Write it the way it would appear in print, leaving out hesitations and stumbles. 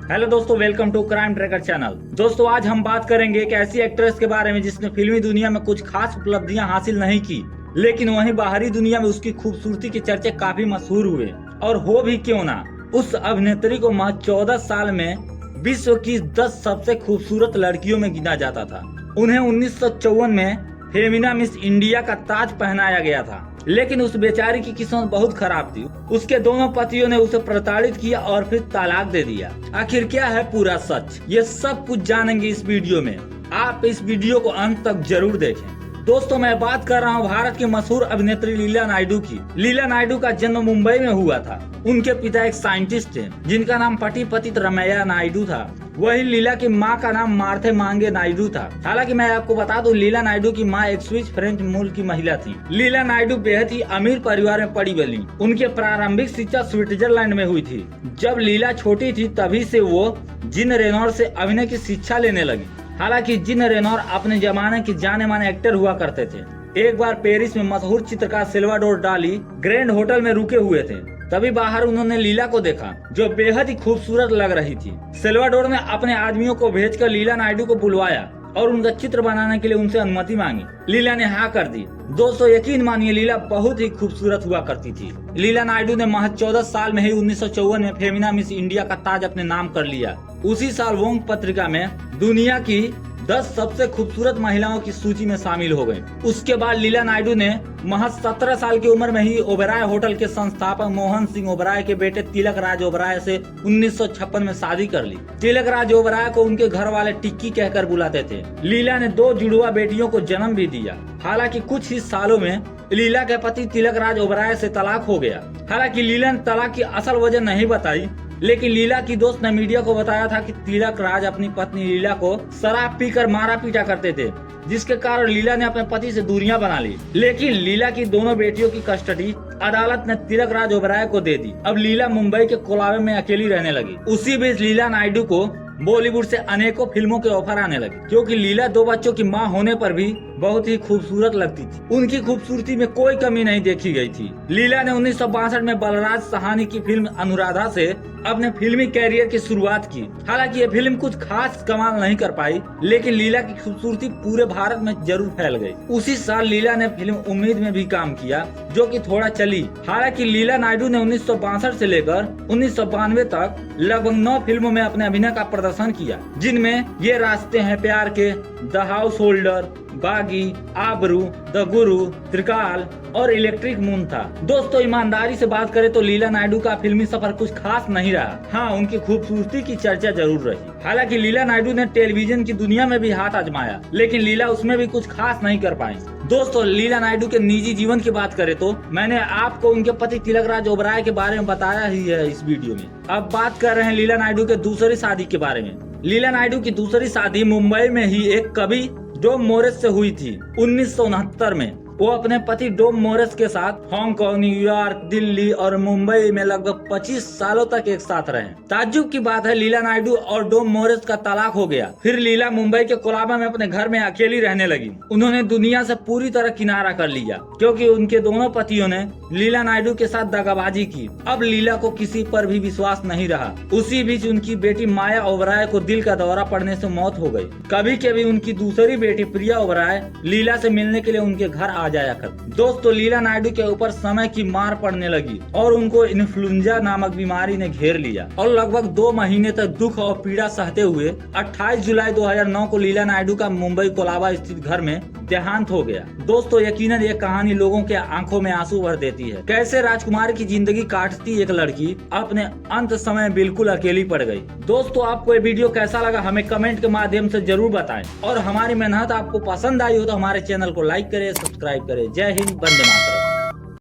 Hello दोस्तों, welcome to crime tracker channel. दोस्तों आज हम बात करेंगे एक ऐसी एक्ट्रेस के बारे में जिसने फिल्मी दुनिया में कुछ खास उपलब्धियां हासिल नहीं की, लेकिन वहीं बाहरी दुनिया में उसकी खूबसूरती के चर्चे काफी मशहूर हुए। और हो भी क्यों ना, उस अभिनेत्री को महज 14 साल में विश्व की 10 सबसे खूबसूरत लड़कियों में गिना जाता था। उन्हें 1954 में फेमिना मिस इंडिया का ताज पहनाया गया था, लेकिन उस बेचारी की किस्मत बहुत खराब थी। उसके दोनों पतियों ने उसे प्रताड़ित किया और फिर तलाक दे दिया। आखिर क्या है पूरा सच, ये सब कुछ जानेंगे इस वीडियो में। आप इस वीडियो को अंत तक जरूर देखें। दोस्तों मैं बात कर रहा हूँ भारत की मशहूर अभिनेत्री लीला नायडू की। लीला नायडू का जन्म मुंबई में हुआ था। उनके पिता एक साइंटिस्ट थे जिनका नाम पतित रमैया नायडू था। वही लीला की मां का नाम मार्थे मांगे नायडू था। हालांकि मैं आपको बता दूं, लीला नायडू की मां एक स्विस फ्रेंच मूल की महिला थी। लीला नायडू बेहद ही अमीर परिवार में पली बड़ी। उनकी प्रारंभिक शिक्षा स्विट्जरलैंड में हुई थी। जब लीला छोटी थी तभी से वो जीन रेनॉर से अभिनय की शिक्षा लेने लगी। हालांकि जीन रेनॉर अपने जमाने के जाने माने एक्टर हुआ करते थे। एक बार पेरिस में मशहूर चित्रकार सिल्वाडोर डाली ग्रैंड होटल में रुके हुए थे। तभी बाहर उन्होंने लीला को देखा जो बेहद ही खूबसूरत लग रही थी। सिल्वाडोर ने अपने आदमियों को भेजकर लीला नायडू को बुलवाया और उनका चित्र बनाने के लिए उनसे अनुमति मांगी। लीला ने हाँ कर दी। दोस्तों यकीन मानिए, लीला बहुत ही खूबसूरत हुआ करती थी। लीला नायडू ने महज 14 साल में ही 1954 में फेमिना मिस इंडिया का ताज अपने नाम कर लिया। उसी साल वोंग पत्रिका में दुनिया की 10 सबसे खूबसूरत महिलाओं की सूची में शामिल हो गई। उसके बाद लीला नायडू ने महज 17 साल की उम्र में ही ओबेरॉय होटल के संस्थापक मोहन सिंह ओबेरॉय के बेटे तिलक राज ओबेरॉय से 1956 में शादी कर ली। तिलक राज ओबेरॉय को उनके घर वाले टिक्की कहकर बुलाते थे। लीला ने 2 जुड़वा बेटियों को जन्म भी दिया। हालांकि कुछ ही सालों में लीला के पति तिलक राज ओबेरॉय से तलाक हो गया। हालांकि लीला ने तलाक की असल वजह नहीं बताई, लेकिन लीला की दोस्त ने मीडिया को बताया था कि तिलक राज अपनी पत्नी लीला को शराब पीकर मारा पीटा करते थे, जिसके कारण लीला ने अपने पति से दूरियां बना ली। लेकिन लीला की दोनों बेटियों की कस्टडी अदालत ने तिलक राज ओबेरॉय को दे दी। अब लीला मुंबई के कोलाबे में अकेली रहने लगी। उसी बीच लीला नायडू को बॉलीवुड से अनेकों फिल्मों के ऑफर आने लगे, क्योंकि लीला 2 बच्चों की मां होने पर भी बहुत ही खूबसूरत लगती थी। उनकी खूबसूरती में कोई कमी नहीं देखी गई थी। लीला ने 1962 में बलराज साहनी की फिल्म अनुराधा से अपने फिल्मी कैरियर की शुरुआत की। हालांकि ये फिल्म कुछ खास कमाल नहीं कर पाई, लेकिन लीला की खूबसूरती पूरे भारत में जरूर फैल गई। उसी साल लीला ने फिल्म उम्मीद में भी काम किया, जो कि थोड़ा चली। हालांकि लीला नायडू ने 1962 से लेकर 1992 तक लगभग 9 फिल्मों में अपने अभिनय का प्रदर्शन किया, जिनमें ये रास्ते हैं प्यार के, द हाउस होल्डर, बागी, आबरू, द गुरु, त्रिकाल और इलेक्ट्रिक मून था। दोस्तों ईमानदारी से बात करें तो लीला नायडू का फिल्मी सफर कुछ खास नहीं रहा। हाँ, उनकी खूबसूरती की चर्चा जरूर रही। हालांकि लीला नायडू ने टेलीविजन की दुनिया में भी हाथ आजमाया, लेकिन लीला उसमें भी कुछ खास नहीं कर पाई। दोस्तों लीला नायडू के निजी जीवन की बात करें तो मैंने आपको उनके पति तिलक राज ओबेरॉय के बारे में बताया ही है इस वीडियो में। अब बात कर रहे हैं लीला नायडू के दूसरी शादी के बारे में। लीला नायडू की दूसरी शादी मुंबई में ही एक कवि डोम मोरेस से हुई थी 1969 में। वो अपने पति डोम मोरेस के साथ हांगकांग, न्यूयॉर्क, दिल्ली और मुंबई में लगभग 25 सालों तक एक साथ रहे। ताज्जुब की बात है, लीला नायडू और डोम मोरेस का तलाक हो गया। फिर लीला मुंबई के कोलाबा में अपने घर में अकेली रहने लगी। उन्होंने दुनिया से पूरी तरह किनारा कर लिया, क्योंकि उनके दोनों पतियों ने लीला नायडू के साथ दगाबाजी की। अब लीला को किसी पर भी विश्वास नहीं रहा। उसी बीच उनकी बेटी माया ओबेरॉय को दिल का दौरा पड़ने से मौत हो गई। कभी कभी उनकी दूसरी बेटी प्रिया ओबेरॉय लीला से मिलने के लिए उनके घर आ जाया कर। दोस्तों जुलिया नायडू के ऊपर समय की मार पड़ने लगी और उनको इन्फ्लुएंजा नामक बीमारी ने घेर लिया और लगभग 2 महीने तक दुख और पीड़ा सहते हुए 28 जुलाई 2009 को लीला नायडू का मुंबई कोलाबा स्थित घर में देहांत हो गया। दोस्तों यकीनन ये कहानी लोगों के आंखों में आंसू भर देती है। कैसे राजकुमार की जिंदगी काटती एक लड़की अपने अंत समय बिल्कुल अकेली पड़ गई। दोस्तों आपको ये वीडियो कैसा लगा हमें कमेंट के माध्यम से जरूर बताएं और हमारी मेहनत आपको पसंद आई हो तो हमारे चैनल को लाइक करें, सब्सक्राइब करें। जय हिंद, वंदे मातरम।